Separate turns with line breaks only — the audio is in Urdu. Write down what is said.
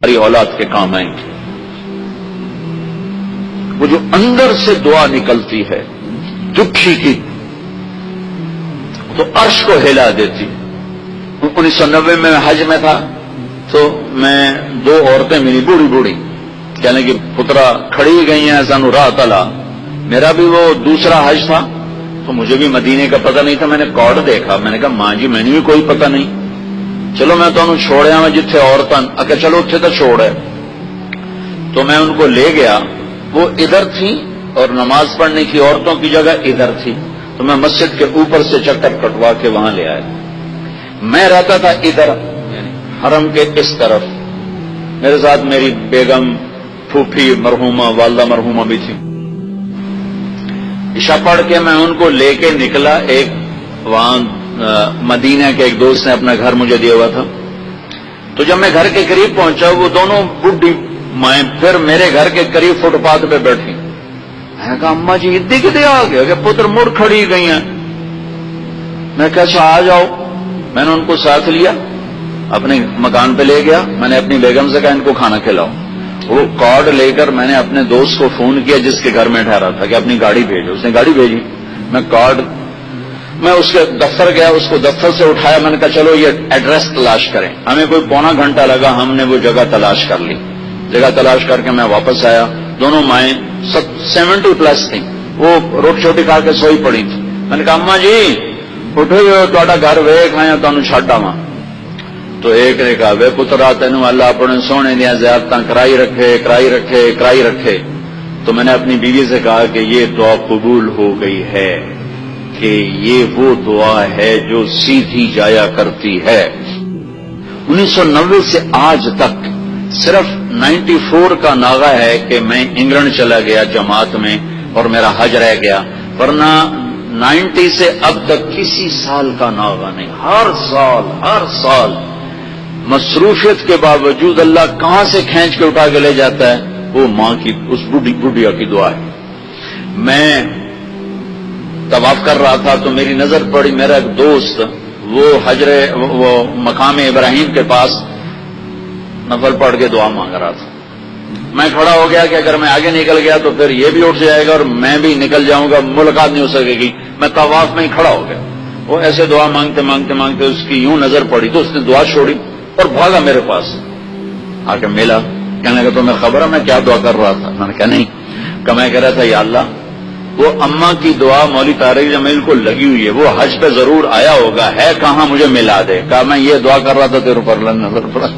ہماری اولاد کے کام آئیں گے. وہ جو اندر سے دعا نکلتی ہے دکھی کی تو عرش کو ہلا دیتی. 1990 میں حج میں تھا تو میں 2 عورتیں ملی بوڑھی بوڑھی کہنے کہ پترا کھڑی گئی ہیں سانو راہ تلا. میرا بھی وہ دوسرا حج تھا تو مجھے بھی مدینے کا پتہ نہیں تھا. میں نے کارڈ دیکھا, میں نے کہا ماں جی میں نے بھی کوئی پتہ نہیں, چلو میں تو چھوڑیا میں جتھے عورتیں اکے چلو اتنے تو چھوڑ ہے. تو میں ان کو لے گیا, وہ ادھر تھی اور نماز پڑھنے کی عورتوں کی جگہ ادھر تھی, تو میں مسجد کے اوپر سے چکر کٹوا کے وہاں لے آیا. میں رہتا تھا ادھر حرم کے اس طرف, میرے ساتھ میری بیگم پھوپھی مرحومہ والدہ مرحومہ بھی تھی. عشاء پڑھ کے میں ان کو لے کے نکلا. ایک وہاں مدینہ کے ایک دوست نے اپنا گھر مجھے دیا ہوا تھا. تو جب میں گھر کے قریب پہنچا وہ دونوں بڈھی مائیں پھر میرے گھر کے قریب فٹ پاتھ پہ بیٹھی. میں نے کہا اماں جی ادی کدے آ گیا کہ پتر مڑ کھڑی گئی ہیں. میں کہا اچھا آ جاؤ. میں نے ان کو ساتھ لیا, اپنے مکان پہ لے گیا. میں نے اپنی بیگم سے کہا ان کو کھانا کھلاؤ. وہ کارڈ لے کر میں نے اپنے دوست کو فون کیا جس کے گھر میں ٹھہرا تھا کہ اپنی گاڑی بھیجو. اس نے گاڑی بھیجی. میں اس کے دفتر گیا, اس کو دفتر سے اٹھایا. میں نے کہا چلو یہ ایڈریس تلاش کریں. ہمیں کوئی پونا گھنٹہ لگا, ہم نے وہ جگہ تلاش کر لی. جگہ تلاش کر کے میں واپس آیا. دونوں مائیں 70+ تھیں, وہ روٹی چھوٹی کھا کے سوئی پڑی تھی. میں نے کہا اماں جی اٹھو تا گھر ویخ آیا تمہیں چڈ آواں. تو ایک نے کہا وے پترا تینوں اللہ اپنے سونے دیا زیارتاں کرائی رکھے. تو میں نے اپنی بیوی سے کہا کہ یہ دعا قبول ہو گئی ہے, کہ یہ وہ دعا ہے جو سیدھی جایا کرتی ہے. 1990 سے آج تک صرف 94 کا ناغہ ہے کہ میں انگلینڈ چلا گیا جماعت میں اور میرا حج رہ گیا, ورنہ 90 سے اب تک کسی سال کا ناغہ نہیں. ہر سال مصروفیت کے باوجود اللہ کہاں سے کھینچ کے اٹھا کے لے جاتا ہے, وہ ماں کی اس بڈھیا کی دعا ہے. میں طواف کر رہا تھا تو میری نظر پڑی, میرا ایک دوست وہ مقام ابراہیم کے پاس نفل پڑھ کے دعا مانگ رہا تھا. میں کھڑا ہو گیا کہ اگر میں آگے نکل گیا تو پھر یہ بھی اٹھ جائے گا اور میں بھی نکل جاؤں گا, ملاقات نہیں ہو سکے گی. میں طواف میں ہی کھڑا ہو گیا. وہ ایسے دعا مانگتے اس کی یوں نظر پڑی تو اس نے دعا چھوڑی اور بھاگا میرے پاس آ کے ملا. کہنے لگا تمہیں خبر ہے میں کیا دعا کر رہا تھا؟ میں نے کہا نہیں. کہ میں کہہ رہا تھا یا اللہ وہ اماں کی دعا مولوی طارق جمیل کو لگی ہوئی ہے, وہ حج پہ ضرور آیا ہوگا, ہے کہاں مجھے ملا دے. کہا میں یہ دعا کر رہا تھا تیرے پر نظر پڑا.